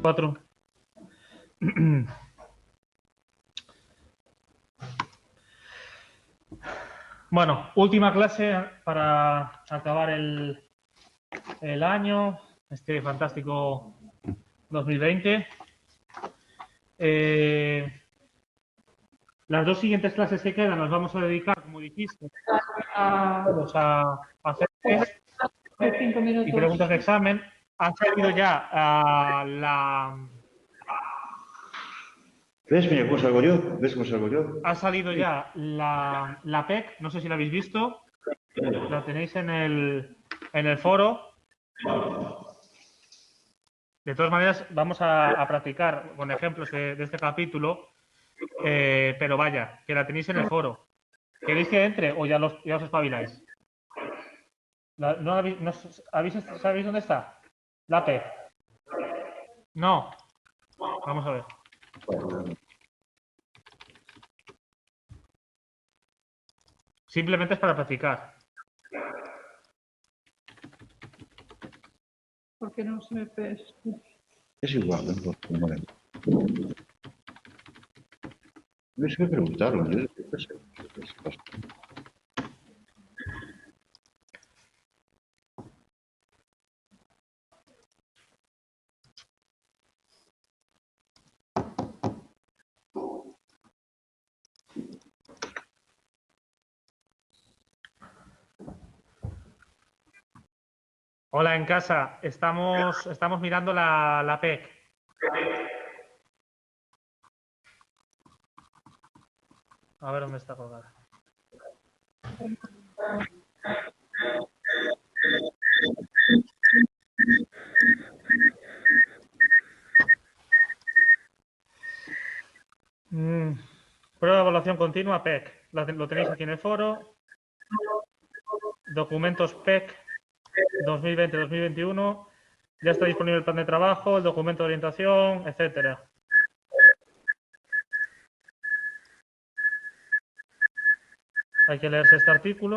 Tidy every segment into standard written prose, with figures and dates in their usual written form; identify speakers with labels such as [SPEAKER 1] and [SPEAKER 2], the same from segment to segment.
[SPEAKER 1] 4. Bueno, última clase para acabar el año, este fantástico 2020. Las dos siguientes clases que quedan las vamos a dedicar, como dijiste, a hacer test y preguntas de examen. Han salido ya
[SPEAKER 2] ¿Ves cómo salgo yo? ¿Ves cómo salgo yo?
[SPEAKER 1] ha salido ya la PEC, no sé si la habéis visto, la tenéis en el foro. De todas maneras, vamos a practicar con ejemplos de este capítulo, pero vaya, que la tenéis en el foro. ¿Queréis que entre o ya os espabiláis? ¿Sabéis dónde está? La PEC. No. Vamos a ver. Simplemente es para practicar.
[SPEAKER 3] ¿Por qué no se me pesa?
[SPEAKER 2] Es igual, ¿no? No sé qué preguntarlo. Yo qué sé.
[SPEAKER 1] Hola, en casa. Estamos mirando la PEC. A ver dónde está colgada. Prueba de evaluación continua, PEC. Lo tenéis aquí en el foro. Documentos PEC 2020-2021. Ya está disponible el plan de trabajo, el documento de orientación, etcétera. Hay que leerse este artículo.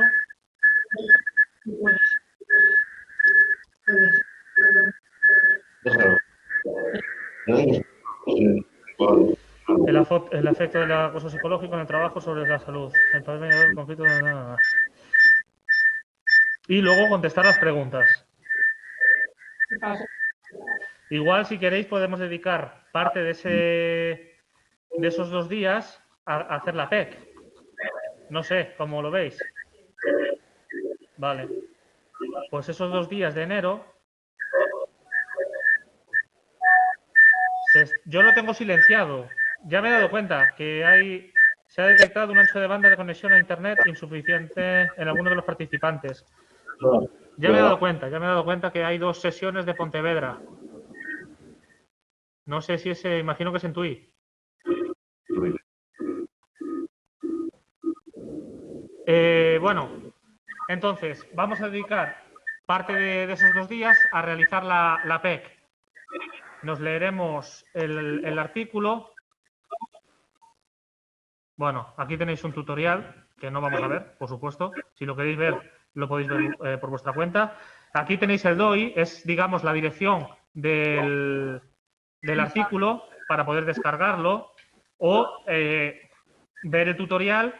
[SPEAKER 2] Déjalo.
[SPEAKER 1] El efecto del acoso psicológico en el trabajo sobre la salud. El papel mediador del conflicto de nada. Y luego contestar las preguntas. Igual, si queréis, podemos dedicar parte de esos 2 días a hacer la PEC. No sé, ¿cómo lo veis? Vale. Pues esos 2 días de enero, yo lo tengo silenciado. Ya me he dado cuenta que se ha detectado un ancho de banda de conexión a Internet insuficiente en alguno de los participantes. Ya me he dado cuenta que hay 2 sesiones de Pontevedra. No sé si imagino que es en TUI. Bueno, entonces, vamos a dedicar parte de esos 2 días a realizar la PEC. Nos leeremos el artículo. Bueno, aquí tenéis un tutorial que no vamos a ver, por supuesto. Si lo queréis ver, lo podéis ver por vuestra cuenta. Aquí tenéis el DOI, es, digamos, la dirección del artículo para poder descargarlo o ver el tutorial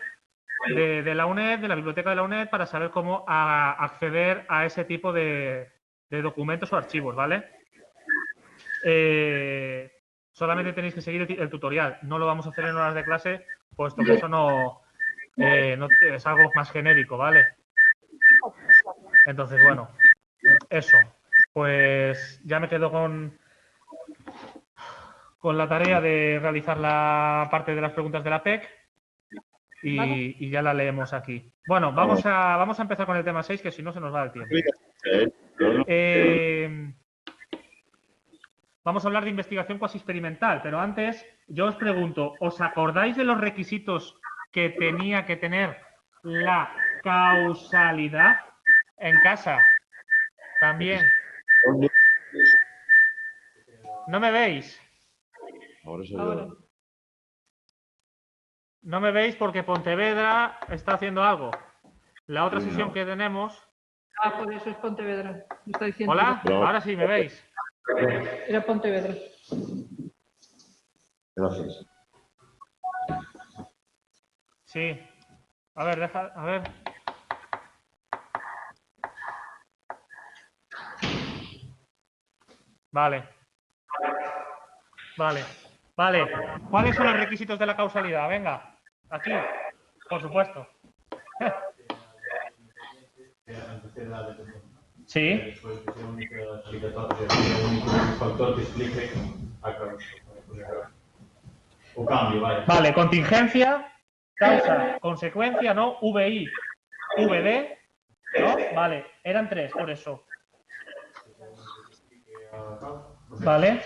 [SPEAKER 1] de la UNED, de la biblioteca de la UNED, para saber cómo acceder a ese tipo de documentos o archivos, ¿vale? Solamente tenéis que seguir el tutorial. No lo vamos a hacer en horas de clase, puesto que eso no es algo más genérico, ¿vale? Entonces, bueno, eso. Pues ya me quedo con la tarea de realizar la parte de las preguntas de la PEC y ya la leemos aquí. Bueno, vamos a empezar con el tema 6, que si no se nos va el tiempo. Vamos a hablar de investigación cuasi experimental, pero antes yo os pregunto, ¿os acordáis de los requisitos que tenía que tener la causalidad en casa? También. ¿No me veis?
[SPEAKER 2] Ahora.
[SPEAKER 1] No me veis porque Pontevedra está haciendo algo. La otra sesión que tenemos...
[SPEAKER 3] Por eso es Pontevedra. Me está diciendo.
[SPEAKER 1] ¿Hola? Ahora sí, ¿me veis?
[SPEAKER 3] Era Pontevedra.
[SPEAKER 2] Gracias.
[SPEAKER 1] Sí. A ver, a ver. Vale. Vale. Vale. ¿Cuáles son los requisitos de la causalidad? venga, aquí, por supuesto. Sí.
[SPEAKER 4] Después que sea el único factor que explique o cambio, vale.
[SPEAKER 1] Vale, contingencia, causa, consecuencia, ¿no? VI, VD, ¿no? Vale, eran tres, por eso. Vale.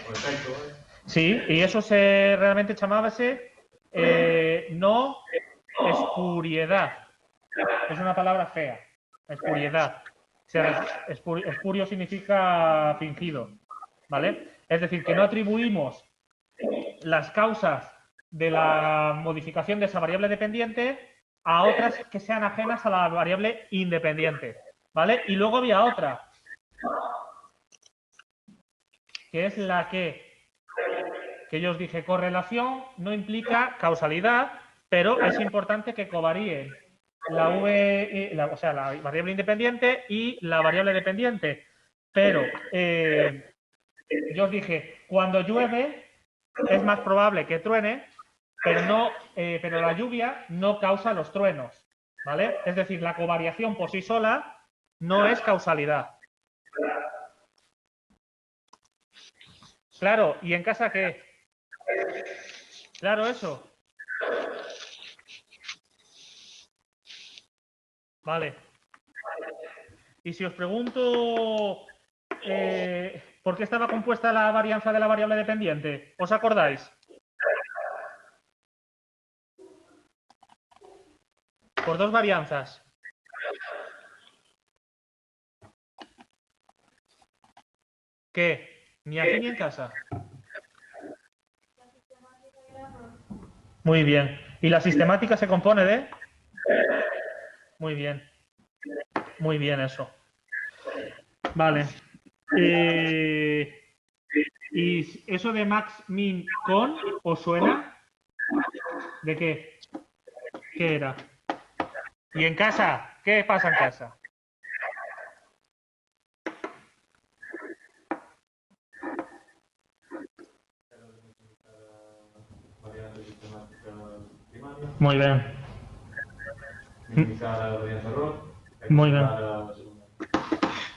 [SPEAKER 1] Sí, y eso se realmente llamábase no espuriedad. Es una palabra fea, espuriedad. O sea, espurio significa fingido, ¿vale? Es decir, que no atribuimos las causas de la modificación de esa variable dependiente a otras que sean ajenas a la variable independiente, ¿vale? Y luego había otra, que es la que yo os dije, correlación no implica causalidad, pero es importante que covaríen la o sea, la variable independiente y la variable dependiente. Pero yo os dije, cuando llueve es más probable que truene, pero la lluvia no causa los truenos, ¿vale? Es decir, la covariación por sí sola no es causalidad. Claro, ¿y en casa qué? Claro, eso. Vale. Y si os pregunto por qué estaba compuesta la varianza de la variable dependiente, ¿os acordáis? Por dos varianzas. ¿Qué? Ni aquí ni en casa. Muy bien. ¿Y la sistemática se compone de? Muy bien. Muy bien eso. Vale. ¿Y eso de max, min, con os suena? ¿De qué? ¿Qué era? ¿Y en casa? ¿Qué pasa en casa? Muy bien.
[SPEAKER 4] Minimizar la varianza error.
[SPEAKER 1] Muy bien.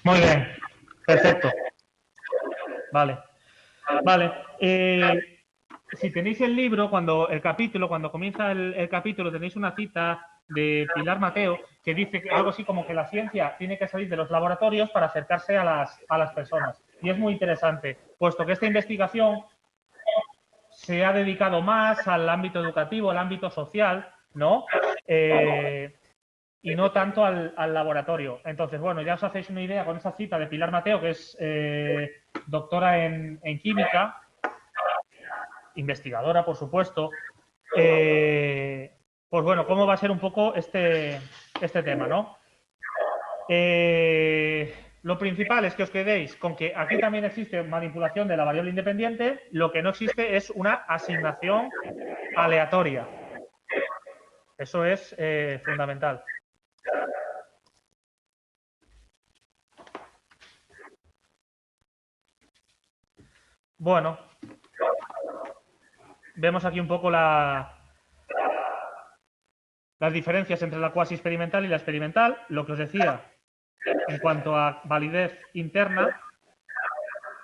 [SPEAKER 1] Muy bien. Perfecto. Vale. Vale. Si tenéis el libro, cuando comienza el capítulo, tenéis una cita de Pilar Mateo que dice algo así como que la ciencia tiene que salir de los laboratorios para acercarse a las personas. Y es muy interesante, puesto que esta investigación se ha dedicado más al ámbito educativo, al ámbito social, ¿no? Y no tanto al laboratorio. Entonces, bueno, ya os hacéis una idea con esa cita de Pilar Mateo, que es doctora en química, investigadora, por supuesto. Pues bueno, cómo va a ser un poco este tema, ¿no? Lo principal es que os quedéis con que aquí también existe manipulación de la variable independiente, lo que no existe es una asignación aleatoria. Eso es fundamental. Bueno, vemos aquí un poco las diferencias entre la cuasi experimental y la experimental. Lo que os decía, en cuanto a validez interna,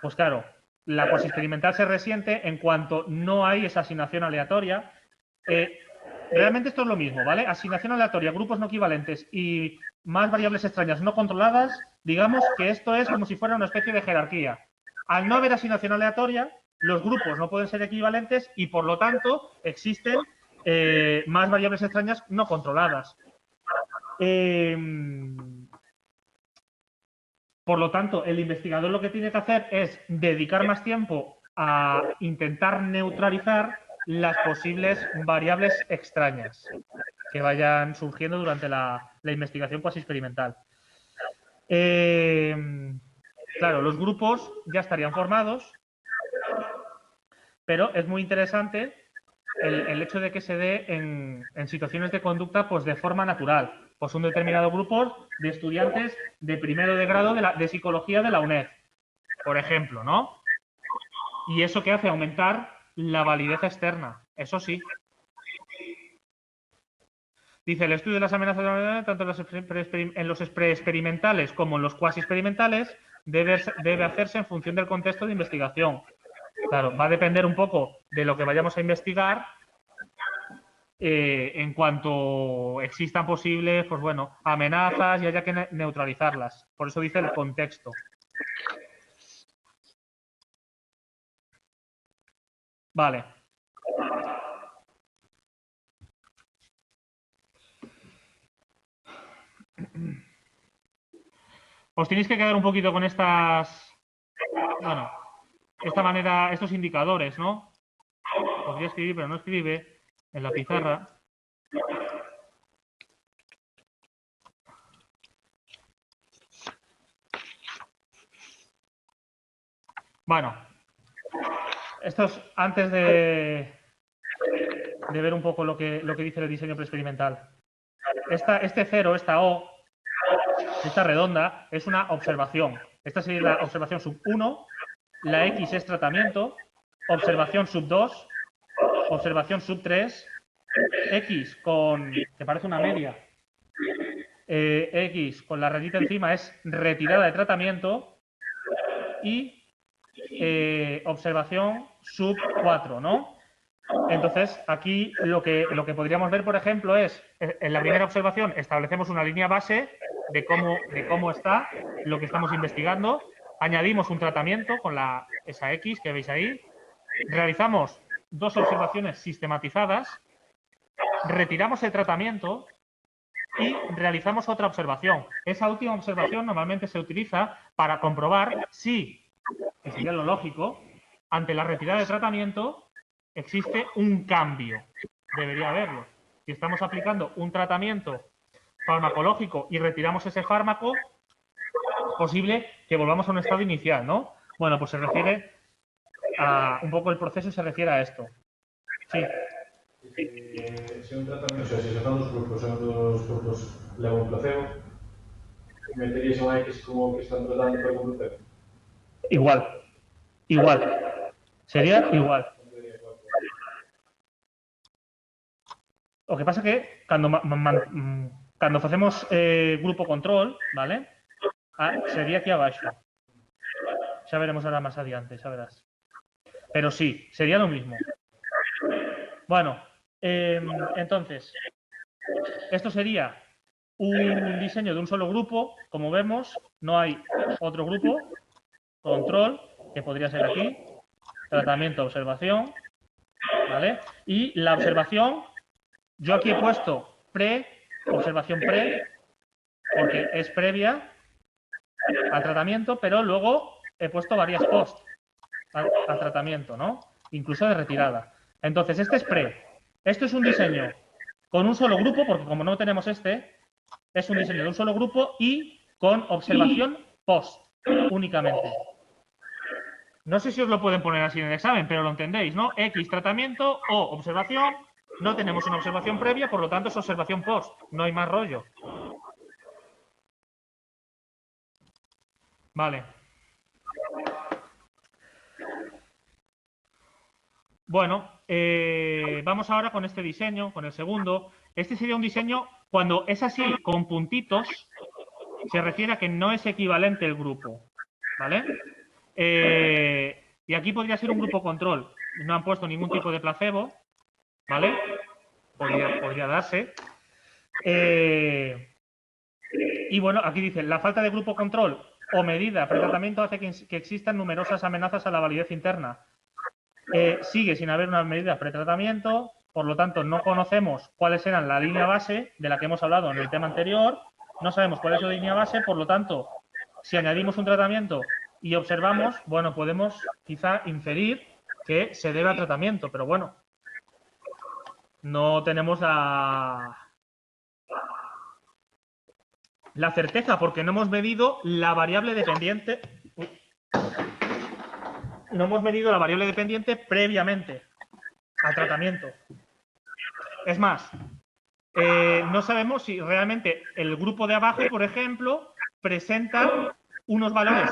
[SPEAKER 1] pues claro, la cuasi experimental se resiente en cuanto no hay esa asignación aleatoria. Realmente esto es lo mismo, ¿vale? Asignación aleatoria, grupos no equivalentes y más variables extrañas no controladas, digamos que esto es como si fuera una especie de jerarquía. Al no haber asignación aleatoria, los grupos no pueden ser equivalentes y, por lo tanto, existen más variables extrañas no controladas. Por lo tanto, el investigador lo que tiene que hacer es dedicar más tiempo a intentar neutralizar las posibles variables extrañas que vayan surgiendo durante la investigación cuasi experimental. Claro, los grupos ya estarían formados, pero es muy interesante el hecho de que se dé en situaciones de conducta pues de forma natural. Pues un determinado grupo de estudiantes de primero de grado de psicología de la UNED, por ejemplo, ¿no? Y eso que hace aumentar la validez externa, eso sí. Dice, el estudio de las amenazas, tanto en los preexperimentales como en los cuasi experimentales, debe hacerse en función del contexto de investigación. Claro, va a depender un poco de lo que vayamos a investigar en cuanto existan posibles, pues bueno, amenazas y haya que neutralizarlas. Por eso dice el contexto. Vale. Os tenéis que quedar un poquito con estas, bueno, esta manera, estos indicadores, ¿no? Podría escribir, pero no escribe en la pizarra. Bueno, esto es antes de ver un poco lo que dice el diseño preexperimental. Este 0, esta O, esta redonda, es una observación. Esta sería la observación sub 1, la X es tratamiento, observación sub 2, observación sub 3, X que parece una media, X con la rayita encima es retirada de tratamiento y observación sub 4, ¿no? Entonces, aquí lo que podríamos ver, por ejemplo, es, en la primera observación establecemos una línea base de cómo está lo que estamos investigando, añadimos un tratamiento con esa X que veis ahí, realizamos dos observaciones sistematizadas, retiramos el tratamiento y realizamos otra observación. Esa última observación normalmente se utiliza para comprobar si, que sería lo lógico, ante la retirada de tratamiento existe un cambio. Debería haberlo. Si estamos aplicando un tratamiento farmacológico y retiramos ese fármaco, es posible que volvamos a un estado inicial, ¿no? Bueno, pues se refiere a un poco el proceso se refiere a esto. Sí.
[SPEAKER 4] Si un tratamiento, o sea, si son dos grupos levan un placebo, meterías un X como que están tratando con un placebo.
[SPEAKER 1] Igual. Sería igual. O que pasa que cando facemos grupo control, vale? Sería aquí abaixo. Xa veremos ahora máis adiante, xa verás. Pero sí, sería lo mismo. Bueno, entonces, esto sería un diseño de un solo grupo. Como vemos, no hay otro grupo. Control, que podría ser aquí. Tratamiento, observación. ¿Vale? Y la observación, yo aquí he puesto observación pre, porque es previa al tratamiento, pero luego he puesto varias post al tratamiento, ¿no? Incluso de retirada. Entonces, este es pre. Esto es un diseño con un solo grupo, porque como no tenemos es un diseño de un solo grupo y con observación post únicamente. No sé si os lo pueden poner así en el examen, pero lo entendéis, ¿no? X tratamiento o observación. No tenemos una observación previa, por lo tanto es observación post. No hay más rollo. Vale. Bueno, vamos ahora con este diseño, con el segundo. Este sería un diseño, cuando es así, con puntitos, se refiere a que no es equivalente el grupo. ¿Vale? Y aquí podría ser un grupo control. No han puesto ningún tipo de placebo. ¿Vale? Podría darse. Y bueno, aquí dice, la falta de grupo control o medida pretratamiento hace que existan numerosas amenazas a la validez interna. Sigue sin haber una medida pretratamiento, por lo tanto no conocemos cuáles eran la línea base de la que hemos hablado en el tema anterior, no sabemos cuál es la línea base, por lo tanto, si añadimos un tratamiento y observamos, bueno, podemos quizá inferir que se debe a tratamiento, pero bueno, no tenemos la certeza porque no hemos medido la variable dependiente. Uy, no hemos medido la variable dependiente previamente al tratamiento. Es más, no sabemos si realmente el grupo de abajo, por ejemplo, presenta unos valores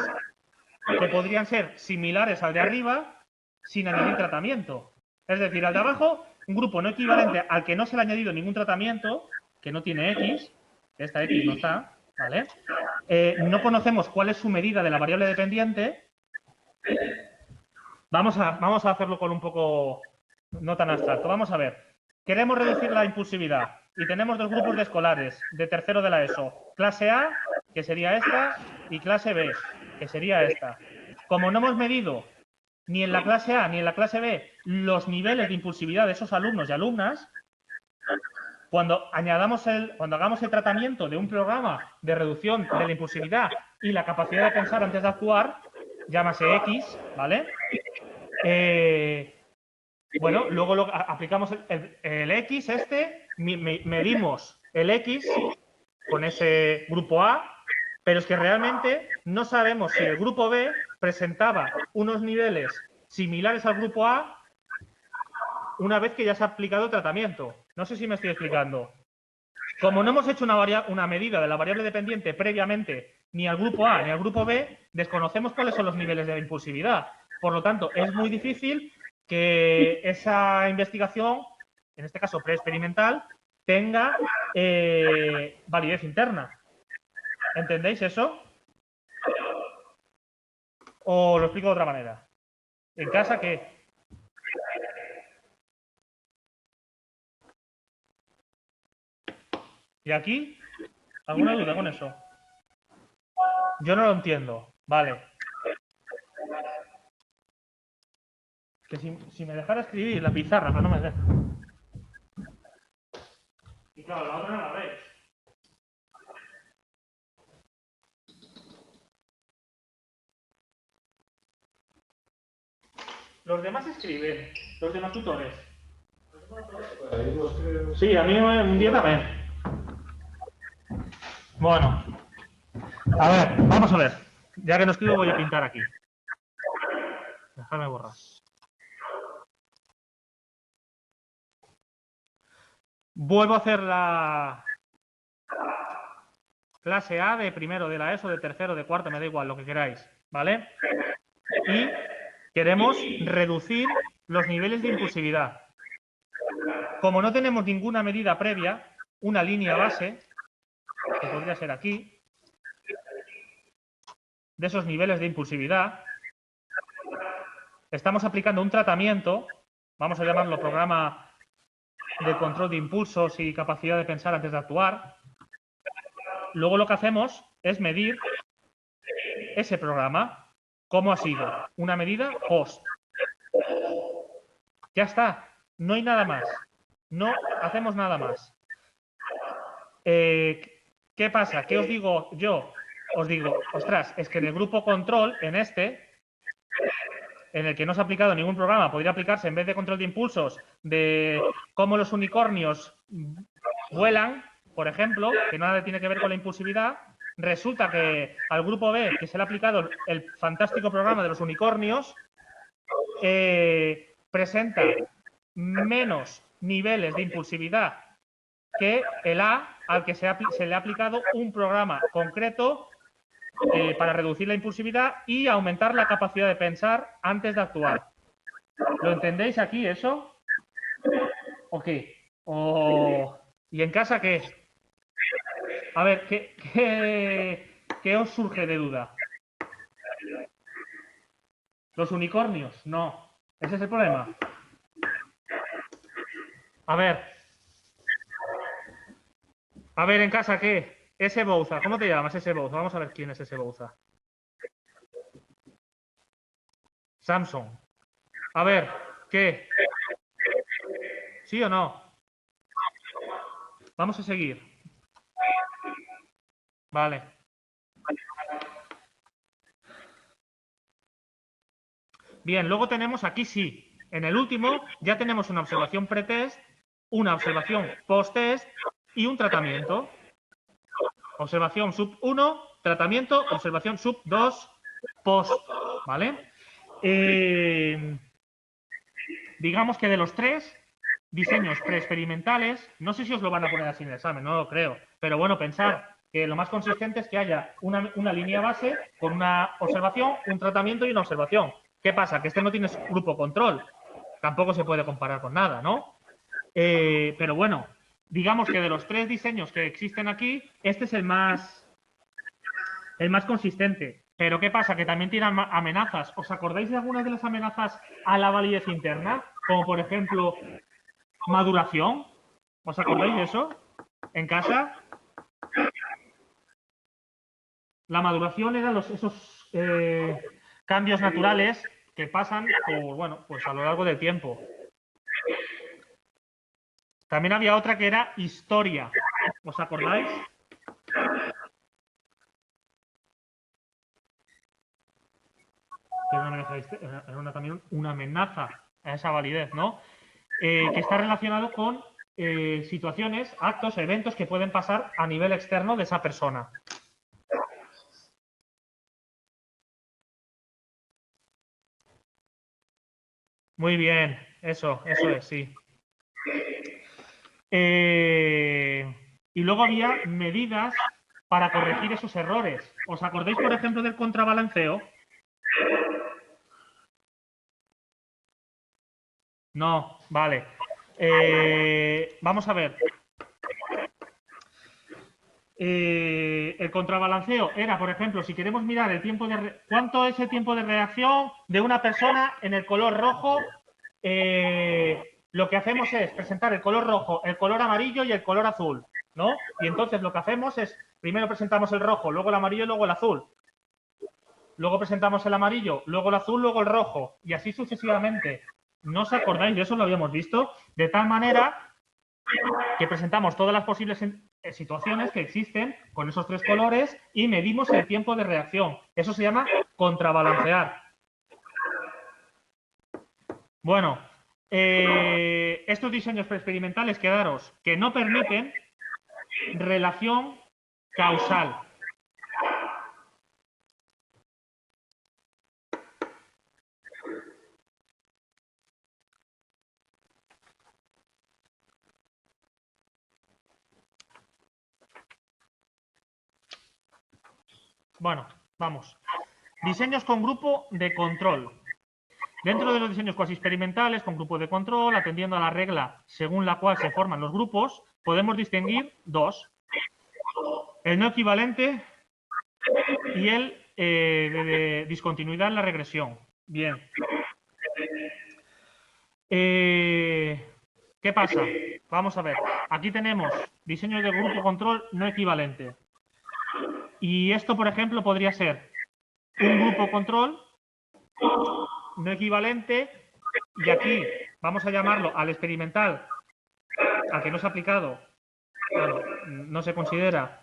[SPEAKER 1] que podrían ser similares al de arriba sin añadir tratamiento. Es decir, al de abajo, un grupo no equivalente al que no se le ha añadido ningún tratamiento, que no tiene X, esta X no está, ¿vale? No conocemos cuál es su medida de la variable dependiente. Vamos a hacerlo con un poco no tan abstracto. Vamos a ver. Queremos reducir la impulsividad y tenemos dos grupos de escolares de tercero de la ESO. Clase A, que sería esta, y clase B, que sería esta. Como no hemos medido ni en la clase A ni en la clase B los niveles de impulsividad de esos alumnos y alumnas, cuando hagamos el tratamiento de un programa de reducción de la impulsividad y la capacidad de pensar antes de actuar, llámase X, ¿vale? Bueno, luego aplicamos el X medimos el X con ese grupo A, pero es que realmente no sabemos si el grupo B presentaba unos niveles similares al grupo A una vez que ya se ha aplicado el tratamiento. No sé si me estoy explicando. Como no hemos hecho una medida de la variable dependiente previamente ni al grupo A ni al grupo B, desconocemos cuáles son los niveles de impulsividad. Por lo tanto, es muy difícil que esa investigación, en este caso preexperimental, tenga validez interna. ¿Entendéis eso? ¿O lo explico de otra manera? ¿En casa qué? ¿Y aquí? ¿Alguna duda con eso? Yo no lo entiendo. Vale. Que si me dejara escribir la pizarra, pero no me deja. Y claro, la otra no la veis. Los demás escriben, los demás tutores. Sí, a mí un día también. Bueno. A ver, vamos a ver. Ya que no escribo voy a pintar aquí. Déjame borrar. Vuelvo a hacer la clase A de primero de la ESO, de tercero, de cuarto, me da igual, lo que queráis, ¿vale? Y queremos reducir los niveles de impulsividad. Como no tenemos ninguna medida previa, una línea base, que podría ser aquí, de esos niveles de impulsividad, estamos aplicando un tratamiento, vamos a llamarlo programa de control de impulsos y capacidad de pensar antes de actuar. Luego lo que hacemos es medir ese programa. ¿Cómo ha sido? Una medida post. Ya está. No hay nada más. No hacemos nada más. ¿Qué pasa? ¿Qué os digo yo? Os digo, ostras, es que en el grupo control, en el que no se ha aplicado ningún programa, podría aplicarse en vez de control de impulsos, de cómo los unicornios vuelan, por ejemplo, que nada tiene que ver con la impulsividad. Resulta que al grupo B, que se le ha aplicado el fantástico programa de los unicornios, presenta menos niveles de impulsividad que el A, al que se le ha aplicado un programa concreto para reducir la impulsividad y aumentar la capacidad de pensar antes de actuar. ¿Lo entendéis aquí eso? ¿O qué? ¿Y en casa qué? A ver, ¿qué os surge de duda? ¿Los unicornios? No. ¿Ese es el problema? A ver, en casa, ¿qué? Ese Bouza, ¿cómo te llamas ese Bouza? Vamos a ver quién es ese Bouza. Samsung. A ver, ¿qué? ¿Sí o no? Vamos a seguir. Vale. Bien, luego tenemos aquí sí. En el último ya tenemos una observación pretest, una observación post-test y un tratamiento. Observación sub 1, tratamiento, observación sub 2, post, ¿vale? digamos que de los 3 diseños preexperimentales, no sé si os lo van a poner así en el examen, no lo creo, pero bueno, pensar que lo más consistente es que haya una línea base con una observación, un tratamiento y una observación. ¿Qué pasa? Que este no tiene grupo control, tampoco se puede comparar con nada, ¿no? Pero bueno, digamos que de los 3 diseños que existen aquí, este es el más consistente. Pero ¿qué pasa? Que también tiene amenazas. ¿Os acordáis de algunas de las amenazas a la validez interna? Como por ejemplo, maduración. ¿Os acordáis de eso? En casa. La maduración eran esos cambios naturales que pasan por, bueno, pues a lo largo del tiempo. También había otra que era historia. ¿Os acordáis? Era también una amenaza a esa validez, ¿no? Que está relacionado con situaciones, actos, eventos que pueden pasar a nivel externo de esa persona. Muy bien, eso es, sí. Y luego había medidas para corregir esos errores. ¿Os acordáis, por ejemplo, del contrabalanceo? No, vale. Vamos a ver. El contrabalanceo era, por ejemplo, si queremos mirar el tiempo de... ¿Cuánto es el tiempo de reacción de una persona en el color rojo? Lo que hacemos es presentar el color rojo, el color amarillo y el color azul, ¿no? Y entonces lo que hacemos es, primero presentamos el rojo, luego el amarillo y luego el azul. Luego presentamos el amarillo, luego el azul, luego el rojo, y así sucesivamente. ¿No os acordáis de eso? Lo habíamos visto. De tal manera que presentamos todas las posibles situaciones que existen con esos 3 colores y medimos el tiempo de reacción. Eso se llama contrabalancear. Bueno, estos diseños preexperimentales, quedaros, que no permiten relación causal. Bueno, vamos. Diseños con grupo de control. Dentro de los diseños cuasi experimentales con grupo de control, atendiendo a la regla según la cual se forman los grupos, podemos distinguir 2. El no equivalente y el de discontinuidad en la regresión. Bien. ¿Qué pasa? Vamos a ver. Aquí tenemos diseños de grupo control no equivalente. Y esto, por ejemplo, podría ser un grupo control no equivalente, y aquí vamos a llamarlo al experimental, al que no se ha aplicado, claro, no se considera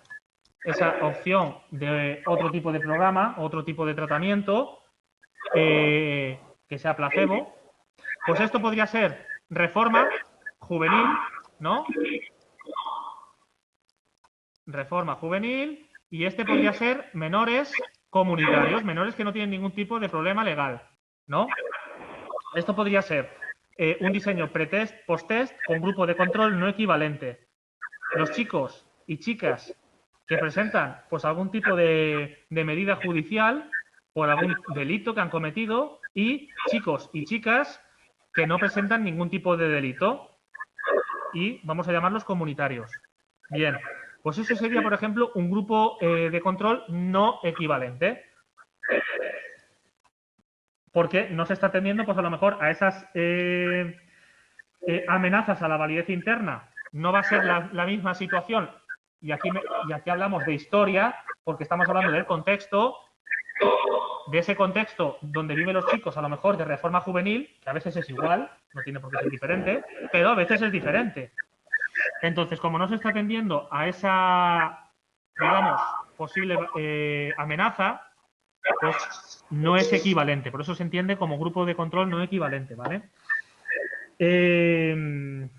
[SPEAKER 1] esa opción de otro tipo de programa, otro tipo de tratamiento, que sea placebo. Pues esto podría ser reforma juvenil, ¿no? Reforma juvenil, y este podría ser menores comunitarios, menores que no tienen ningún tipo de problema legal, ¿no? Esto podría ser un diseño pretest, posttest con grupo de control no equivalente. Los chicos y chicas que presentan pues algún tipo de medida judicial por algún delito que han cometido, y chicos y chicas que no presentan ningún tipo de delito, y vamos a llamarlos comunitarios. Bien, pues eso sería, por ejemplo, un grupo de control no equivalente. Porque no se está atendiendo, pues a lo mejor, a esas amenazas a la validez interna. No va a ser la misma situación, y aquí hablamos de historia, porque estamos hablando del contexto, de ese contexto donde viven los chicos, a lo mejor de reforma juvenil, que a veces es igual, no tiene por qué ser diferente, pero a veces es diferente. Entonces, como no se está atendiendo a esa, digamos, posible amenaza, pues no es equivalente. Por eso se entiende como grupo de control no equivalente, ¿vale? ¿Qué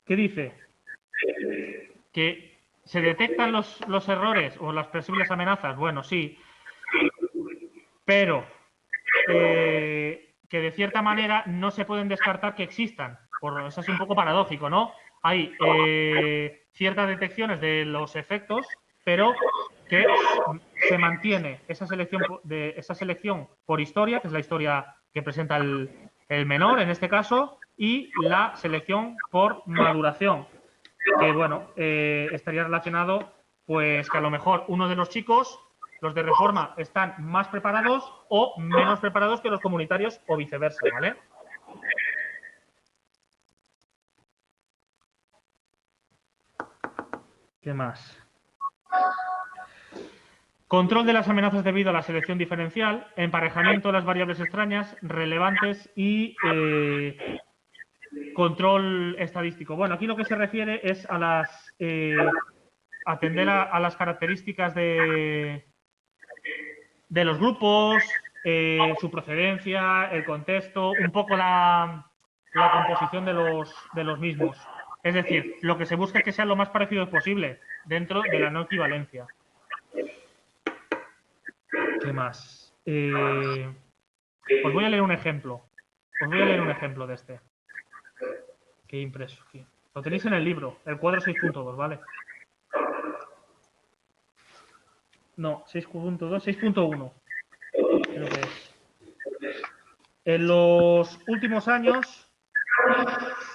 [SPEAKER 1] dice? Que se detectan los errores o las posibles amenazas. Bueno, sí, pero que de cierta manera no se pueden descartar que existan. Eso es un poco paradójico, ¿no? Hay ciertas detecciones de los efectos, pero que se mantiene esa selección por historia, que es la historia que presenta el menor en este caso, y la selección por maduración, que bueno, estaría relacionado, pues que a lo mejor uno de los chicos, los de reforma, están más preparados o menos preparados que los comunitarios o viceversa, ¿vale? ¿Qué más? Control de las amenazas debido a la selección diferencial, emparejamiento de las variables extrañas, relevantes y control estadístico. Bueno, aquí lo que se refiere es a las atender a las características de los grupos, su procedencia, el contexto, un poco la composición de los mismos. Es decir, lo que se busca es que sean lo más parecidos posible dentro de la no equivalencia. ¿Qué más? Os voy a leer un ejemplo. Os voy a leer un ejemplo de este. Que he impreso aquí. Lo tenéis en el libro, el cuadro 6.2, ¿vale? No, 6.2, 6.1. Creo que es. En los últimos años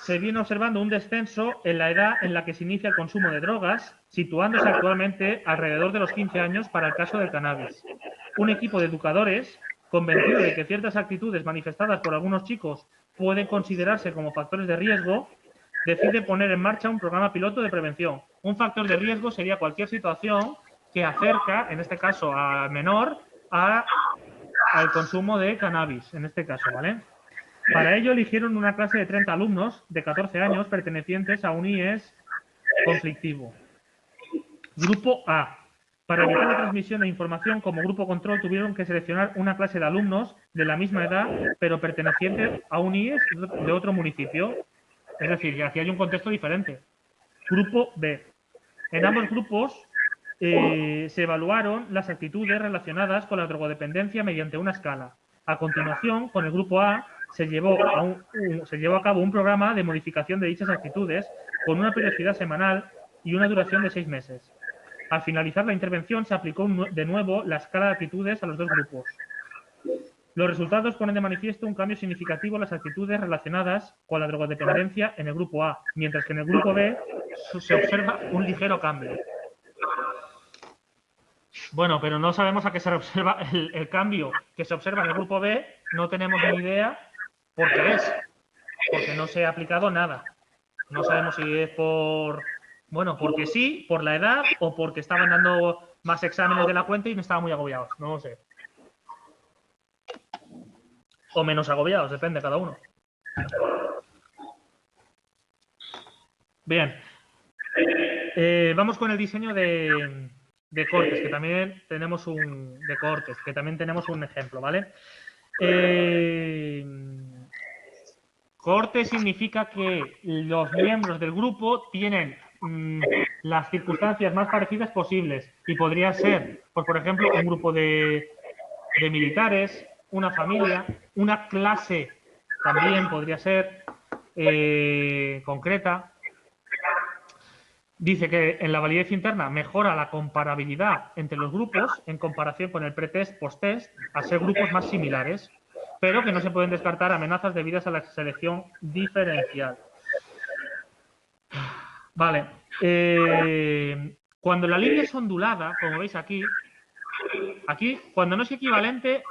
[SPEAKER 1] se viene observando un descenso en la edad en la que se inicia el consumo de drogas, situándose actualmente alrededor de los 15 años para el caso del cannabis. Un equipo de educadores, convencido de que ciertas actitudes manifestadas por algunos chicos pueden considerarse como factores de riesgo, decide poner en marcha un programa piloto de prevención. Un factor de riesgo sería cualquier situación que acerca, en este caso al menor, al consumo de cannabis, en este caso, ¿vale? Para ello eligieron una clase de 30 alumnos de 14 años pertenecientes a un IES conflictivo. Grupo A. Para evitar la transmisión de información como grupo control tuvieron que seleccionar una clase de alumnos de la misma edad, pero pertenecientes a un IES de otro municipio. Es decir, que aquí hay un contexto diferente. Grupo B. En ambos grupos se evaluaron las actitudes relacionadas con la drogodependencia mediante una escala. A continuación, con el grupo A, se llevó a cabo un programa de modificación de dichas actitudes con una periodicidad semanal y una duración de 6 meses. Al finalizar la intervención, se aplicó de nuevo la escala de actitudes a los dos grupos. Los resultados ponen de manifiesto un cambio significativo en las actitudes relacionadas con la drogodependencia en el grupo A, mientras que en el grupo B se observa un ligero cambio. Bueno, pero no sabemos a qué se observa el cambio que se observa en el grupo B, no tenemos ni idea por qué es, porque no se ha aplicado nada. No sabemos si es porque sí, por la edad o porque estaban dando más exámenes de la cuenta y no estaban muy agobiados, no lo sé. O menos agobiados, depende cada uno. Bien. Vamos con el diseño de cortes, que también tenemos un ejemplo, ¿vale? Corte significa que los miembros del grupo tienen las circunstancias más parecidas posibles y podría ser, pues, por ejemplo, un grupo de militares, una familia, una clase también podría ser concreta. Dice que en la validez interna mejora la comparabilidad entre los grupos en comparación con el pretest, posttest, a ser grupos más similares, pero que no se pueden descartar amenazas debidas a la selección diferencial. Vale. Cuando la línea es ondulada, como veis aquí, cuando no es equivalente,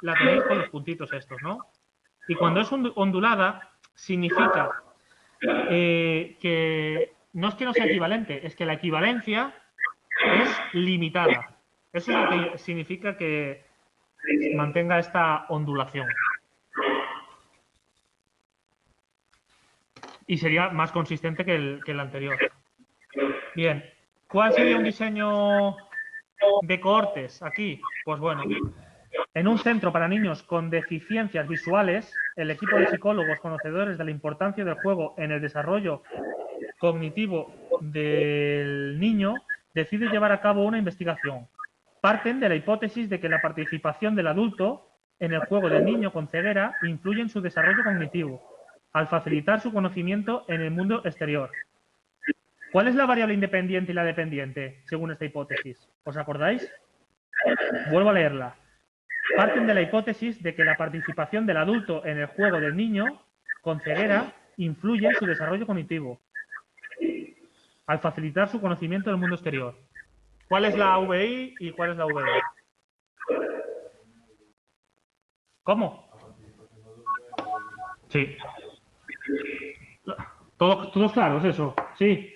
[SPEAKER 1] la tenéis con los puntitos estos, ¿no? Y cuando es ondulada, significa que no es que no sea equivalente, es que la equivalencia es limitada. Eso es lo que significa que mantenga esta ondulación. Y sería más consistente que el anterior. Bien, ¿cuál sería un diseño de cohortes aquí? Pues bueno, en un centro para niños con deficiencias visuales, el equipo de psicólogos conocedores de la importancia del juego en el desarrollo cognitivo del niño decide llevar a cabo una investigación. Parten de la hipótesis de que la participación del adulto en el juego del niño con ceguera influye en su desarrollo cognitivo, al facilitar su conocimiento en el mundo exterior. ¿Cuál es la variable independiente y la dependiente, según esta hipótesis? ¿Os acordáis? Vuelvo a leerla. Parten de la hipótesis de que la participación del adulto en el juego del niño con ceguera influye en su desarrollo cognitivo, al facilitar su conocimiento del mundo exterior. ¿Cuál es la VI y cuál es la VD? ¿Cómo? Sí. Todos claros, eso. Sí.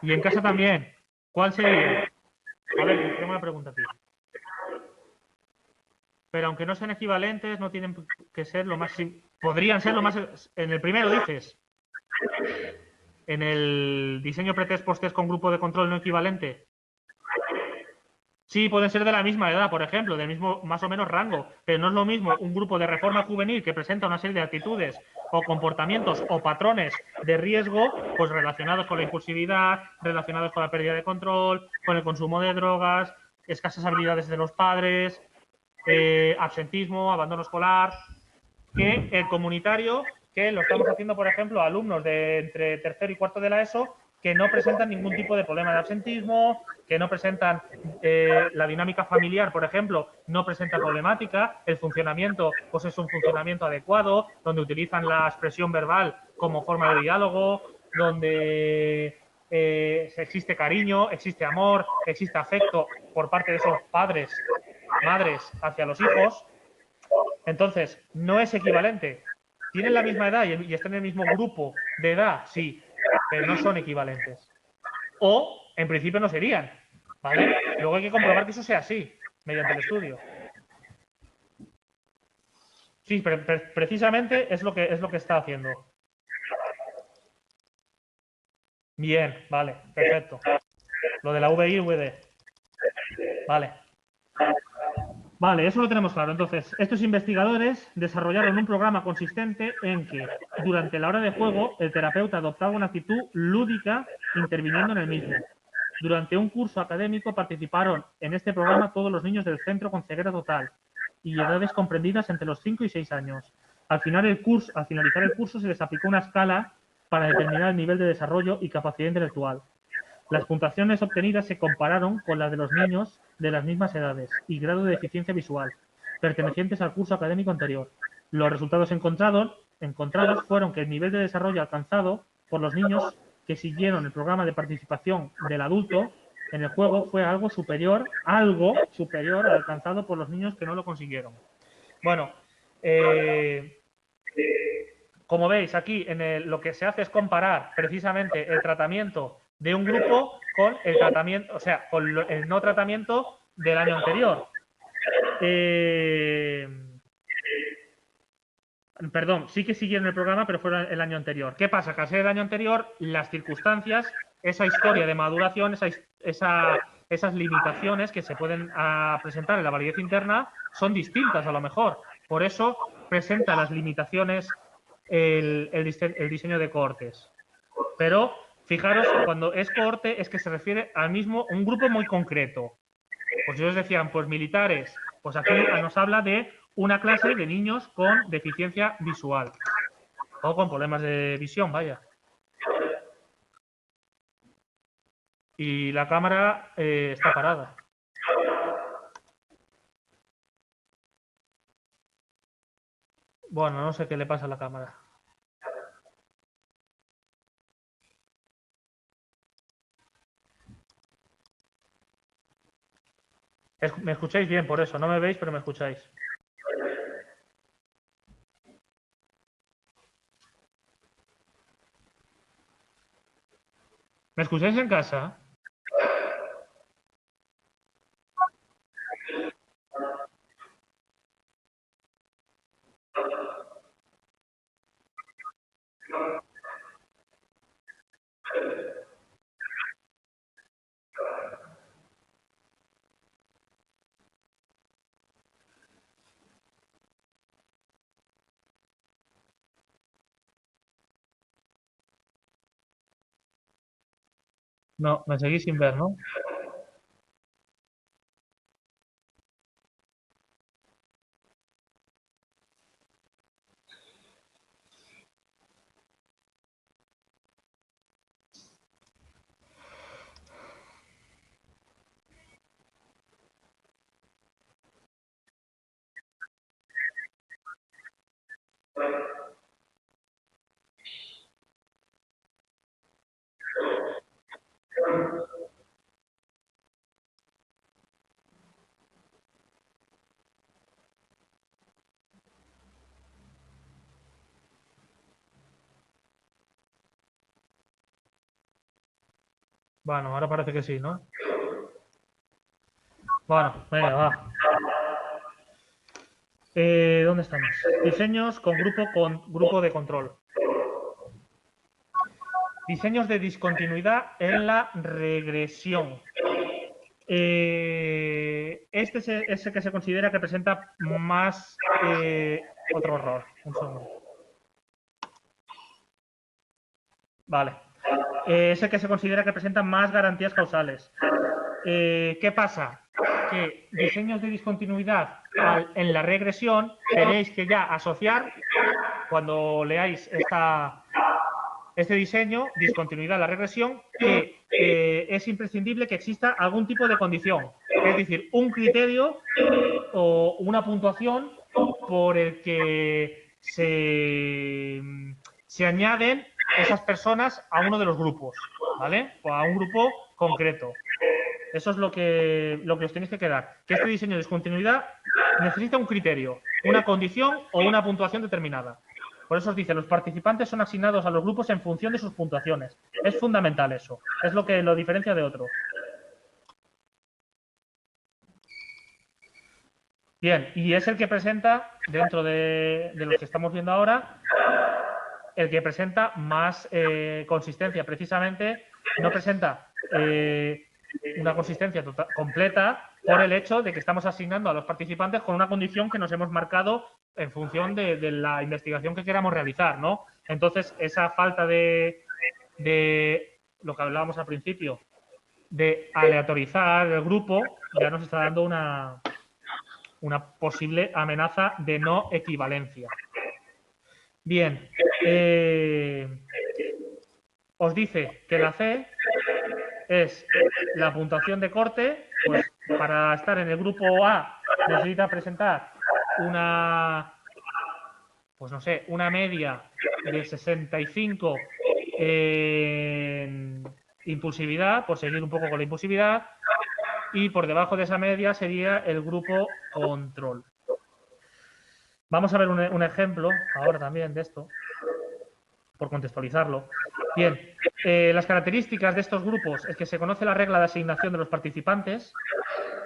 [SPEAKER 1] Y en casa también. ¿Cuál sería? A ver, tengo una pregunta aquí. Pero aunque no sean equivalentes, no tienen que ser lo más... Podrían ser lo más... En el primero dices. En el diseño pretest post-test con grupo de control no equivalente. Sí, pueden ser de la misma edad, por ejemplo, del mismo más o menos rango, pero no es lo mismo un grupo de reforma juvenil que presenta una serie de actitudes o comportamientos o patrones de riesgo, pues relacionados con la impulsividad, relacionados con la pérdida de control, con el consumo de drogas, escasas habilidades de los padres, absentismo, abandono escolar, que el comunitario, que lo estamos haciendo, por ejemplo, a alumnos de entre tercero y cuarto de la ESO, que no presentan ningún tipo de problema de absentismo, que no presentan la dinámica familiar, por ejemplo, no presenta problemática, el funcionamiento pues es un funcionamiento adecuado, donde utilizan la expresión verbal como forma de diálogo, donde existe cariño, existe amor, existe afecto por parte de esos padres, madres hacia los hijos. Entonces, no es equivalente. ¿Tienen la misma edad y están en el mismo grupo de edad? Sí, pero no son equivalentes. O, en principio, no serían. ¿Vale? Luego hay que comprobar que eso sea así, mediante el estudio. Sí, precisamente es lo que está haciendo. Bien, vale, perfecto. Lo de la VI y VD. Vale. Vale, eso lo tenemos claro. Entonces, estos investigadores desarrollaron un programa consistente en que, durante la hora de juego, el terapeuta adoptaba una actitud lúdica interviniendo en el mismo. Durante un curso académico participaron en este programa todos los niños del centro con ceguera total y edades comprendidas entre los 5 y 6 años. Al finalizar el curso se les aplicó una escala para determinar el nivel de desarrollo y capacidad intelectual. Las puntuaciones obtenidas se compararon con las de los niños de las mismas edades y grado de deficiencia visual, pertenecientes al curso académico anterior. Los resultados encontrados fueron que el nivel de desarrollo alcanzado por los niños que siguieron el programa de participación del adulto en el juego fue algo superior al alcanzado por los niños que no lo consiguieron. Bueno, como veis aquí, lo que se hace es comparar precisamente el tratamiento de un grupo con el tratamiento, o sea, con el no tratamiento del año anterior. Perdón, sí que siguieron el programa, pero fueron el año anterior. ¿Qué pasa? Que al ser el año anterior, las circunstancias, esa historia de maduración, esas limitaciones que se pueden presentar en la validez interna son distintas a lo mejor. Por eso presenta las limitaciones el diseño de cohortes. Pero fijaros, cuando es cohorte es que se refiere al mismo, un grupo muy concreto. Pues ellos decían, pues militares, pues aquí nos habla de una clase de niños con deficiencia visual o con problemas de visión, vaya. Y la cámara está parada. Bueno, no sé qué le pasa a la cámara. Me escucháis bien, por eso. No me veis, pero me escucháis. ¿Me escucháis en casa? No, me seguís sin ver, ¿no? Bueno, ahora parece que sí, ¿no? Bueno, venga, va. ¿Dónde estamos? Diseños con grupo de control. Diseños de discontinuidad en la regresión. Este es el que se considera que presenta más... otro error. Un segundo. Vale. Es el que se considera que presenta más garantías causales. ¿Qué pasa? Que diseños de discontinuidad en la regresión tenéis que ya asociar, cuando leáis este diseño, discontinuidad en la regresión, que es imprescindible que exista algún tipo de condición. Es decir, un criterio o una puntuación por el que se añaden esas personas a uno de los grupos, ¿vale? O a un grupo concreto. Eso es lo que os tenéis que quedar. Que este diseño de discontinuidad necesita un criterio, una condición o una puntuación determinada. Por eso os dice, los participantes son asignados a los grupos en función de sus puntuaciones. Es fundamental eso. Es lo que lo diferencia de otro. Bien, y es el que presenta, dentro de los que estamos viendo ahora, el que presenta más consistencia. Precisamente no presenta una consistencia completa por el hecho de que estamos asignando a los participantes con una condición que nos hemos marcado en función de la investigación que queramos realizar, ¿no? Entonces, esa falta de lo que hablábamos al principio, de aleatorizar el grupo, ya nos está dando una posible amenaza de no equivalencia. Bien, os dice que la C es la puntuación de corte, pues para estar en el grupo A necesita presentar pues no sé, una media de 65 en impulsividad, por seguir un poco con la impulsividad, y por debajo de esa media sería el grupo control. Vamos a ver un ejemplo ahora también de esto, por contextualizarlo. Bien, las características de estos grupos es que se conoce la regla de asignación de los participantes,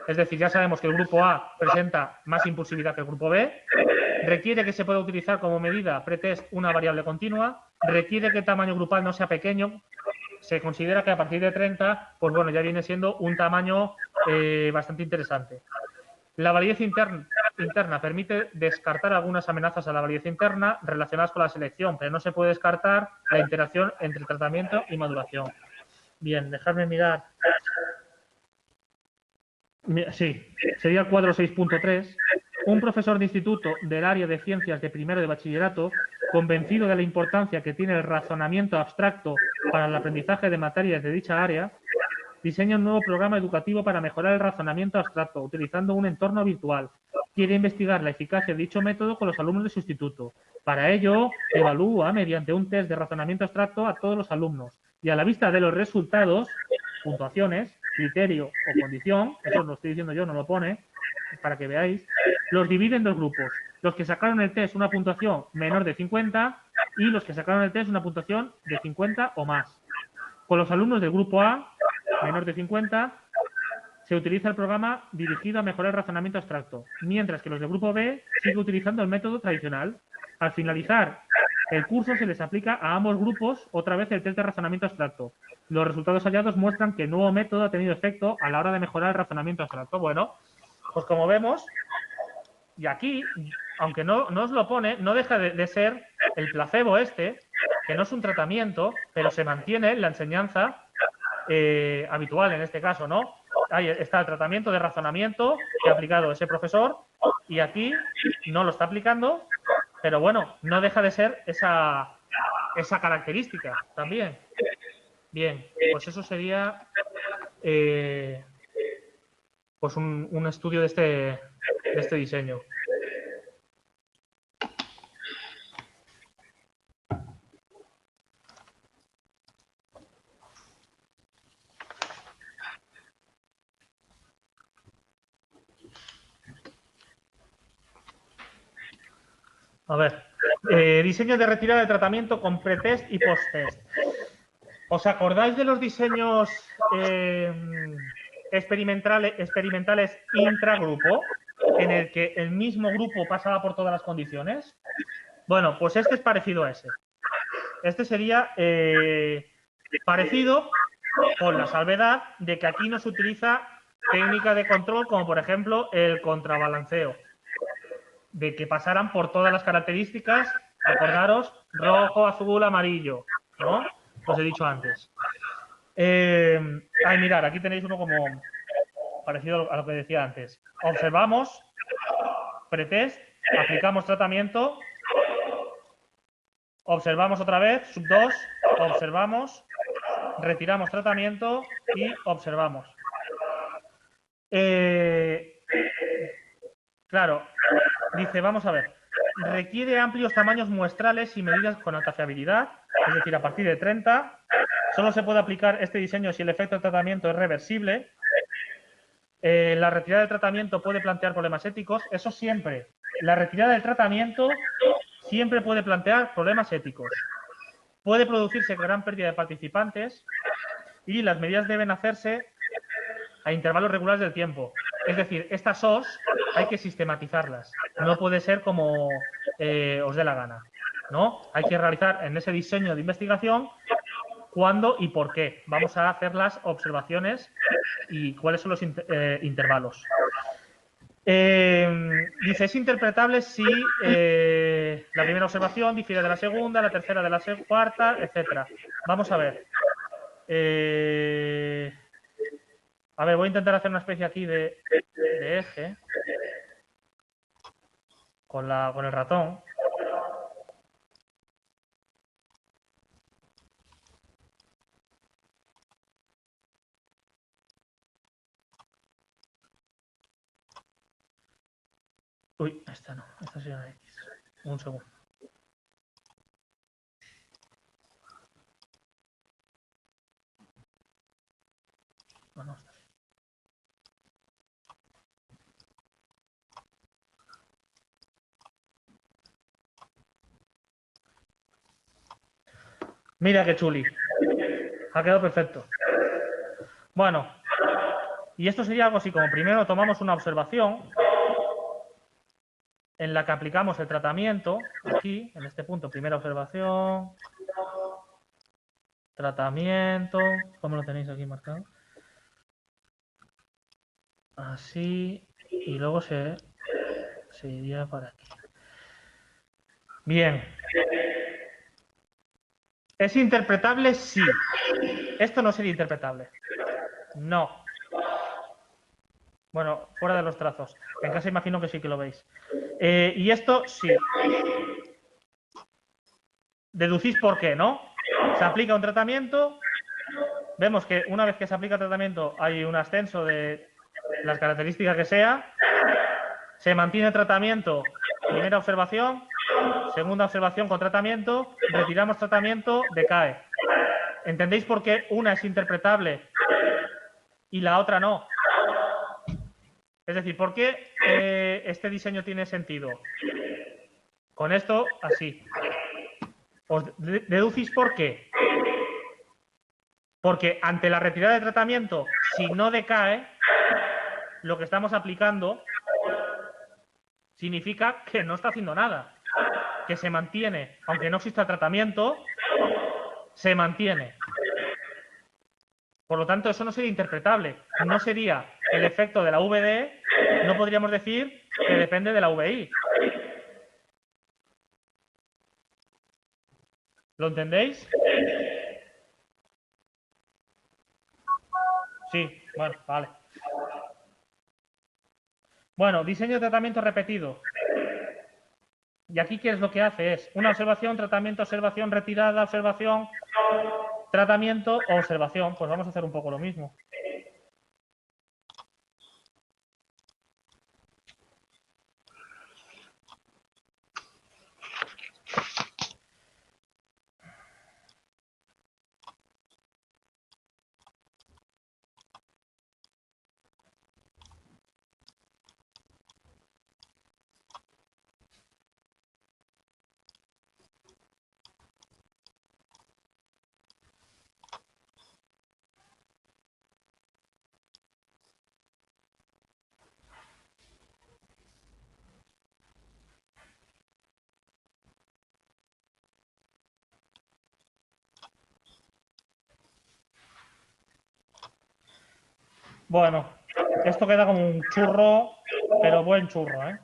[SPEAKER 1] es decir, ya sabemos que el grupo A presenta más impulsividad que el grupo B, requiere que se pueda utilizar como medida pretest una variable continua, requiere que el tamaño grupal no sea pequeño, se considera que a partir de 30, pues bueno, ya viene siendo un tamaño bastante interesante. La validez interna permite descartar algunas amenazas a la validez interna relacionadas con la selección, pero no se puede descartar la interacción entre tratamiento y maduración. Bien, dejadme mirar. Sí, sería el cuadro 6.3. Un profesor de instituto del área de ciencias de primero de bachillerato, convencido de la importancia que tiene el razonamiento abstracto para el aprendizaje de materias de dicha área, diseña un nuevo programa educativo para mejorar el razonamiento abstracto utilizando un entorno virtual. Quiere investigar la eficacia de dicho método con los alumnos de su instituto. Para ello, evalúa mediante un test de razonamiento abstracto a todos los alumnos y a la vista de los resultados, puntuaciones, criterio o condición, eso os lo estoy diciendo yo, no lo pone, para que veáis, los divide en dos grupos. Los que sacaron el test una puntuación menor de 50 y los que sacaron el test una puntuación de 50 o más. Con los alumnos del grupo A, menor de 50, se utiliza el programa dirigido a mejorar el razonamiento abstracto, mientras que los del grupo B sigue utilizando el método tradicional. Al finalizar el curso se les aplica a ambos grupos otra vez el test de razonamiento abstracto. Los resultados hallados muestran que el nuevo método ha tenido efecto a la hora de mejorar el razonamiento abstracto. Bueno, pues como vemos, y aquí, aunque no os lo pone, no deja de ser el placebo este, que no es un tratamiento, pero se mantiene en la enseñanza habitual en este caso, ¿no? Ahí está el tratamiento de razonamiento que ha aplicado ese profesor y aquí no lo está aplicando, pero bueno, no deja de ser esa característica también. Bien, pues eso sería pues un estudio de este diseño. A ver, diseño de retirada de tratamiento con pretest y post-test. ¿Os acordáis de los diseños experimentales intragrupo, en el que el mismo grupo pasaba por todas las condiciones? Bueno, pues este es parecido a ese. Este sería parecido, con la salvedad de que aquí no se utiliza técnica de control como por ejemplo el contrabalanceo, de que pasaran por todas las características, acordaros, rojo, azul, amarillo, ¿no? Os he dicho antes. Mirad, aquí tenéis uno como parecido a lo que decía antes. Observamos, pretest, aplicamos tratamiento, observamos otra vez, sub 2, observamos, retiramos tratamiento y observamos. Claro, dice, vamos a ver, requiere amplios tamaños muestrales y medidas con alta fiabilidad, es decir, a partir de 30, solo se puede aplicar este diseño si el efecto de tratamiento es reversible. La retirada del tratamiento puede plantear problemas éticos, eso siempre. La retirada del tratamiento siempre puede plantear problemas éticos. Puede producirse gran pérdida de participantes y las medidas deben hacerse a intervalos regulares del tiempo. Es decir, estas OS hay que sistematizarlas. No puede ser como os dé la gana, ¿no? Hay que realizar en ese diseño de investigación cuándo y por qué. Vamos a hacer las observaciones y cuáles son los intervalos. Dice, es interpretable si la primera observación difiere de la segunda, la tercera de la cuarta, etc. Vamos a ver. A ver, voy a intentar hacer una especie aquí de eje con el ratón. Uy, esta no, esta sería una X. Un segundo. No, no, está bien. Mira qué chuli. Ha quedado perfecto. Bueno, y esto sería algo así como primero tomamos una observación en la que aplicamos el tratamiento, aquí, en este punto, primera observación, tratamiento, ¿cómo lo tenéis aquí marcado? Así, y luego se iría para aquí. Bien. ¿Es interpretable? Sí. Esto no sería interpretable. No. Bueno, fuera de los trazos. En casa imagino que sí que lo veis. Y esto sí. Deducís por qué, ¿no? Se aplica un tratamiento. Vemos que una vez que se aplica el tratamiento hay un ascenso de las características que sea. Se mantiene el tratamiento. Primera observación. Segunda observación con tratamiento. Retiramos tratamiento. Decae. ¿Entendéis por qué una es interpretable y la otra no? Es decir, ¿por qué este diseño tiene sentido? Con esto, así. ¿Os deducís por qué? Porque ante la retirada de tratamiento, si no decae, lo que estamos aplicando significa que no está haciendo nada, que se mantiene, aunque no exista tratamiento, se mantiene. Por lo tanto, eso no sería interpretable, no sería el efecto de la VDE, no podríamos decir que depende de la VI. ¿Lo entendéis? Sí, bueno, vale. Bueno, diseño de tratamiento repetido. Y aquí, ¿qué es lo que hace? Es una observación, tratamiento, observación, retirada, observación, tratamiento, observación. Pues vamos a hacer un poco lo mismo. Bueno, esto queda como un churro, pero buen churro, ¿eh?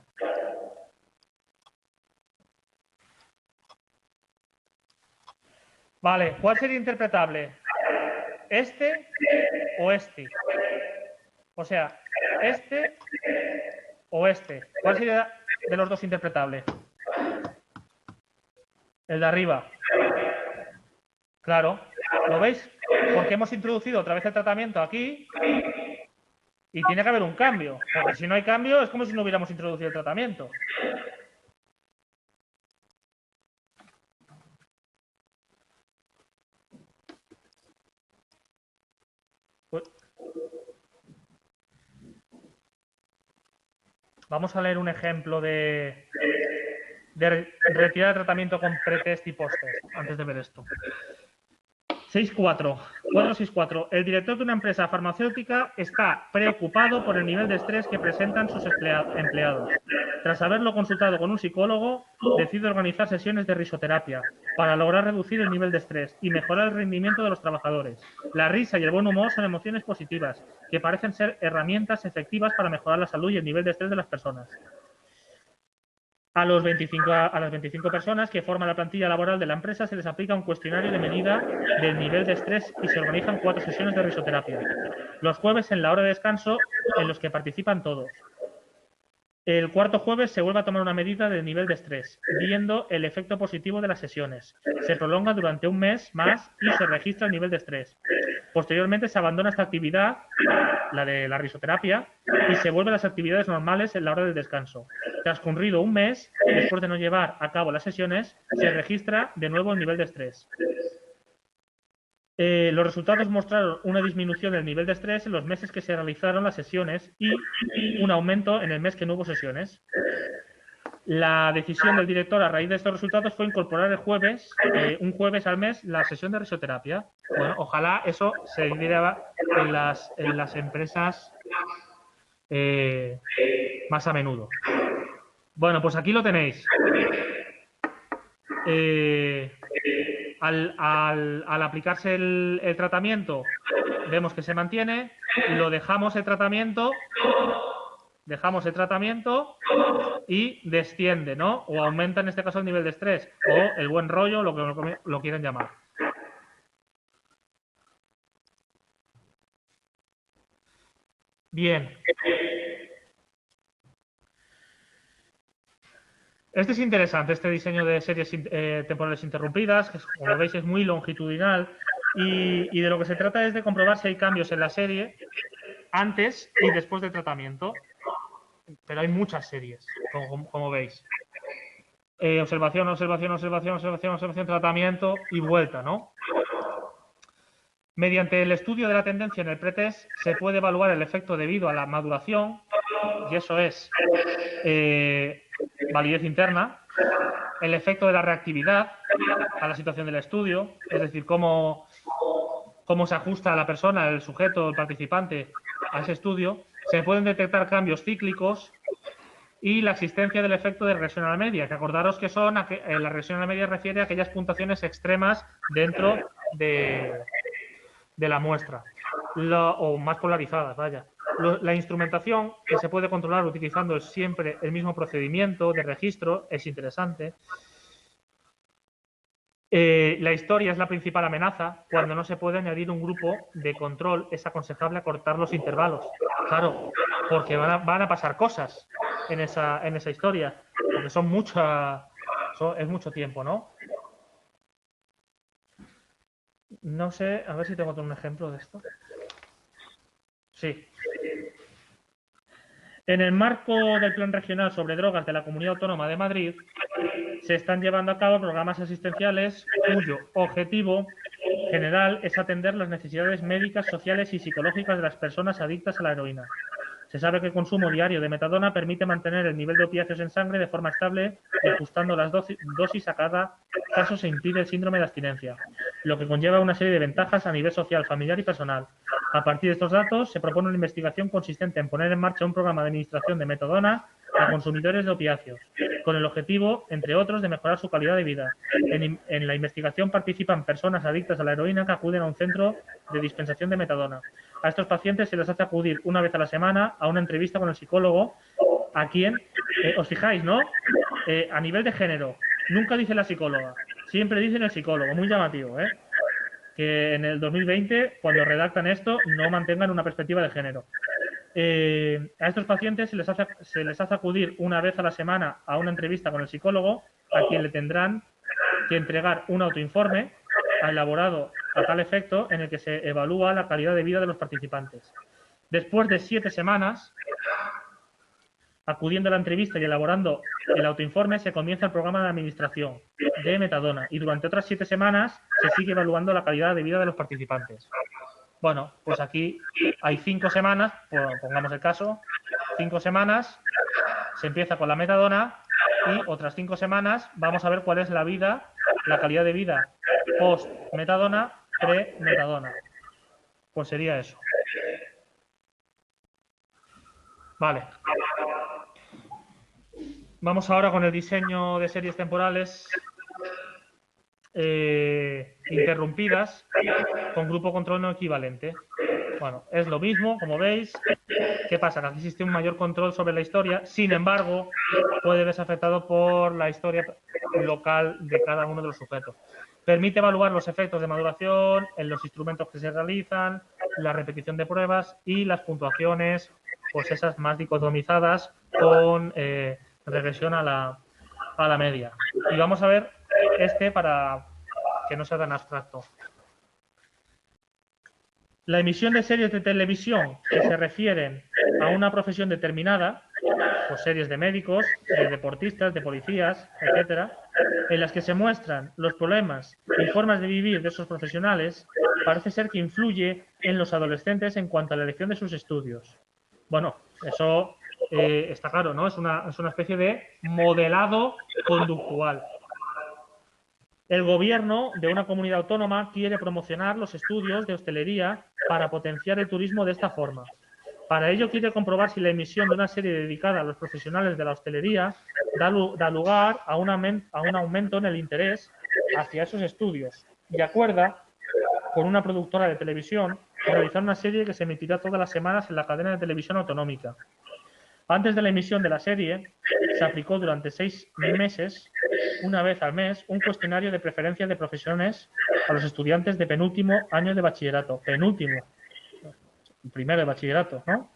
[SPEAKER 1] Vale, ¿cuál sería interpretable? ¿Este o este? O sea, este o este. ¿Cuál sería de los dos interpretable? El de arriba. Claro, ¿lo veis? Porque hemos introducido otra vez el tratamiento aquí y tiene que haber un cambio. Porque si no hay cambio es como si no hubiéramos introducido el tratamiento. Vamos a leer un ejemplo de retirada de tratamiento con pretest y posttest, antes de ver esto. 464. El director de una empresa farmacéutica está preocupado por el nivel de estrés que presentan sus empleados. Tras haberlo consultado con un psicólogo, decide organizar sesiones de risoterapia para lograr reducir el nivel de estrés y mejorar el rendimiento de los trabajadores. La risa y el buen humor son emociones positivas que parecen ser herramientas efectivas para mejorar la salud y el nivel de estrés de las personas. A las 25 personas que forman la plantilla laboral de la empresa se les aplica un cuestionario de medida del nivel de estrés y se organizan 4 sesiones de risoterapia. Los jueves en la hora de descanso en los que participan todos. El cuarto jueves se vuelve a tomar una medida del nivel de estrés, viendo el efecto positivo de las sesiones. Se prolonga durante un mes más y se registra el nivel de estrés. Posteriormente se abandona esta actividad, la de la risoterapia, y se vuelven a las actividades normales en la hora del descanso. Transcurrido un mes, después de no llevar a cabo las sesiones, se registra de nuevo el nivel de estrés. Los resultados mostraron una disminución del nivel de estrés en los meses que se realizaron las sesiones y un aumento en el mes que no hubo sesiones. La decisión del director a raíz de estos resultados fue incorporar el jueves, un jueves al mes, la sesión de risoterapia. Bueno, ojalá eso se diera en las empresas más a menudo. Bueno, pues aquí lo tenéis. Al aplicarse el tratamiento, vemos que se mantiene, lo dejamos el tratamiento y desciende, ¿no? O aumenta en este caso el nivel de estrés, o el buen rollo, lo que lo quieran llamar. Bien. Este es interesante, este diseño de series temporales interrumpidas, que como veis es muy longitudinal, y de lo que se trata es de comprobar si hay cambios en la serie antes y después del tratamiento. Pero hay muchas series, como veis. Observación, tratamiento y vuelta, ¿no? Mediante el estudio de la tendencia en el pretest se puede evaluar el efecto debido a la maduración, y eso es validez interna, el efecto de la reactividad a la situación del estudio, es decir, cómo se ajusta la persona, el sujeto, el participante a ese estudio. Se pueden detectar cambios cíclicos y la existencia del efecto de regresión a la media, que acordaros que son la regresión a la media refiere a aquellas puntuaciones extremas dentro de la muestra, o más polarizadas, vaya. La instrumentación, que se puede controlar utilizando siempre el mismo procedimiento de registro, es interesante. La historia es la principal amenaza. Cuando no se puede añadir un grupo de control, es aconsejable acortar los intervalos. Claro, porque van a pasar cosas en esa historia, porque es mucho tiempo, ¿no? No sé, a ver si tengo otro ejemplo de esto. Sí. En el marco del Plan Regional sobre Drogas de la Comunidad Autónoma de Madrid, se están llevando a cabo programas asistenciales cuyo objetivo general es atender las necesidades médicas, sociales y psicológicas de las personas adictas a la heroína. Se sabe que el consumo diario de metadona permite mantener el nivel de opiáceos en sangre de forma estable y ajustando las dosis a cada caso se impide el síndrome de abstinencia, lo que conlleva una serie de ventajas a nivel social, familiar y personal. A partir de estos datos, se propone una investigación consistente en poner en marcha un programa de administración de metadona a consumidores de opiáceos. con el objetivo, entre otros, de mejorar su calidad de vida. En la investigación participan personas adictas a la heroína que acuden a un centro de dispensación de metadona. A estos pacientes se les hace acudir una vez a la semana a una entrevista con el psicólogo, a quien, os fijáis, ¿no? A nivel de género, nunca dice la psicóloga, siempre dicen el psicólogo, muy llamativo, ¿eh? Que en el 2020, cuando redactan esto, no mantengan una perspectiva de género. A estos pacientes se les hace acudir una vez a la semana a una entrevista con el psicólogo, a quien le tendrán que entregar un autoinforme elaborado a tal efecto, en el que se evalúa la calidad de vida de los participantes. Después de 7 semanas, acudiendo a la entrevista y elaborando el autoinforme, se comienza el programa de administración de metadona y durante otras 7 semanas se sigue evaluando la calidad de vida de los participantes. Bueno, pues aquí hay 5 semanas, pongamos el caso, 5 semanas, se empieza con la metadona y otras 5 semanas vamos a ver cuál es la calidad de vida post-metadona, pre-metadona. Pues sería eso. Vale. Vamos ahora con el diseño de series temporales interrumpidas con grupo control no equivalente. Bueno, es lo mismo, como veis. ¿Qué pasa? Que aquí existe un mayor control sobre la historia. Sin embargo, puede verse afectado por la historia local de cada uno de los sujetos. Permite evaluar los efectos de maduración en los instrumentos que se realizan, la repetición de pruebas y las puntuaciones, pues esas más dicotomizadas con regresión a la media. Y vamos a ver para que no sea tan abstracto. La emisión de series de televisión que se refieren a una profesión determinada, pues series de médicos, de deportistas, de policías, etcétera, en las que se muestran los problemas y formas de vivir de esos profesionales, parece ser que influye en los adolescentes en cuanto a la elección de sus estudios. Bueno, eso está claro, ¿no? Es una especie de modelado conductual. El gobierno de una comunidad autónoma quiere promocionar los estudios de hostelería para potenciar el turismo de esta forma. Para ello quiere comprobar si la emisión de una serie dedicada a los profesionales de la hostelería da lugar a un aumento en el interés hacia esos estudios y acuerda con una productora de televisión realizar una serie que se emitirá todas las semanas en la cadena de televisión autonómica. Antes de la emisión de la serie, se aplicó durante 6 meses, una vez al mes, un cuestionario de preferencias de profesiones a los estudiantes de penúltimo año de bachillerato. Penúltimo. Primero de bachillerato, ¿no?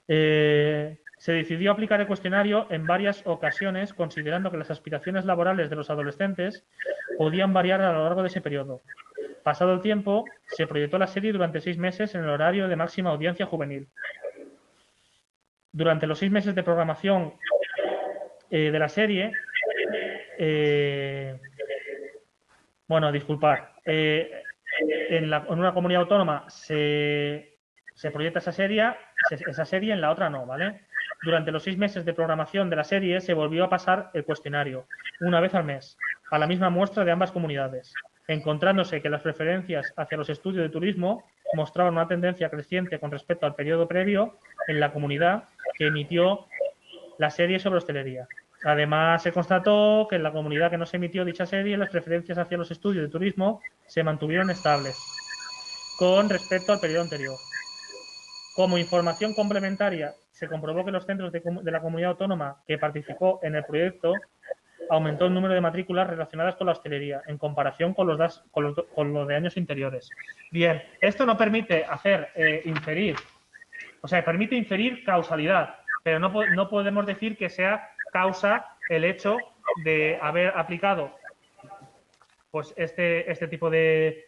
[SPEAKER 1] Se decidió aplicar el cuestionario en varias ocasiones, considerando que las aspiraciones laborales de los adolescentes podían variar a lo largo de ese periodo. Pasado el tiempo, se proyectó la serie durante 6 meses en el horario de máxima audiencia juvenil. Durante los 6 meses de programación de la serie, en una comunidad autónoma se proyecta esa serie, en la otra no, ¿vale? Durante los 6 meses de programación de la serie se volvió a pasar el cuestionario, una vez al mes, a la misma muestra de ambas comunidades, encontrándose que las preferencias hacia los estudios de turismo mostraban una tendencia creciente con respecto al periodo previo en la comunidad que emitió la serie sobre hostelería. Además, se constató que en la comunidad que no se emitió dicha serie, las preferencias hacia los estudios de turismo se mantuvieron estables con respecto al periodo anterior. Como información complementaria, se comprobó que los centros de la comunidad autónoma que participó en el proyecto aumentó el número de matrículas relacionadas con la hostelería en comparación con los de años anteriores. Bien, esto no permite permite inferir causalidad, pero no podemos decir que sea causa el hecho de haber aplicado pues este tipo de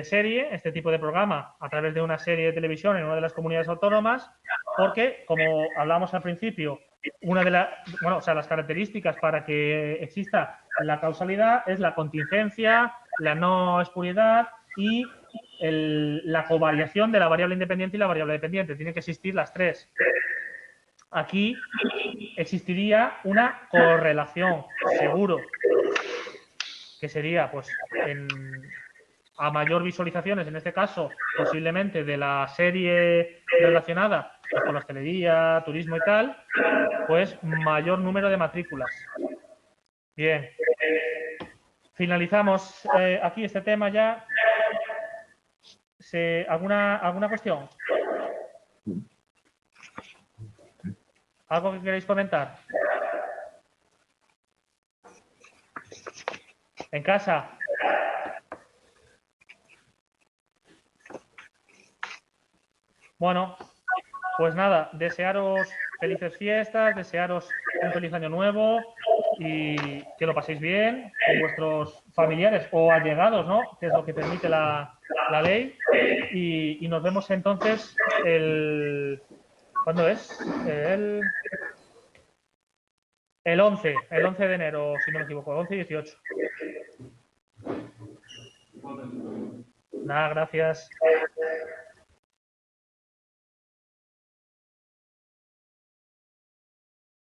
[SPEAKER 1] serie, este tipo de programa a través de una serie de televisión en una de las comunidades autónomas, porque, como hablábamos al principio, las características para que exista la causalidad es la contingencia, la no espuriedad y la covariación de la variable independiente y la variable dependiente. Tienen que existir las tres. Aquí existiría una correlación, seguro, que sería, pues, a mayor visualizaciones, en este caso, posiblemente de la serie relacionada con la hostelería, turismo y tal, pues mayor número de matrículas. Bien. Finalizamos aquí este tema ya. ¿Alguna cuestión? ¿Algo que queréis comentar? ¿En casa? Bueno, pues nada, desearos felices fiestas, desearos un feliz año nuevo y que lo paséis bien con vuestros familiares o allegados, ¿no? Que es lo que permite la ley. Y nos vemos entonces ¿cuándo es? El 11 de enero, si no me equivoco, 11 y 18. Nada, gracias.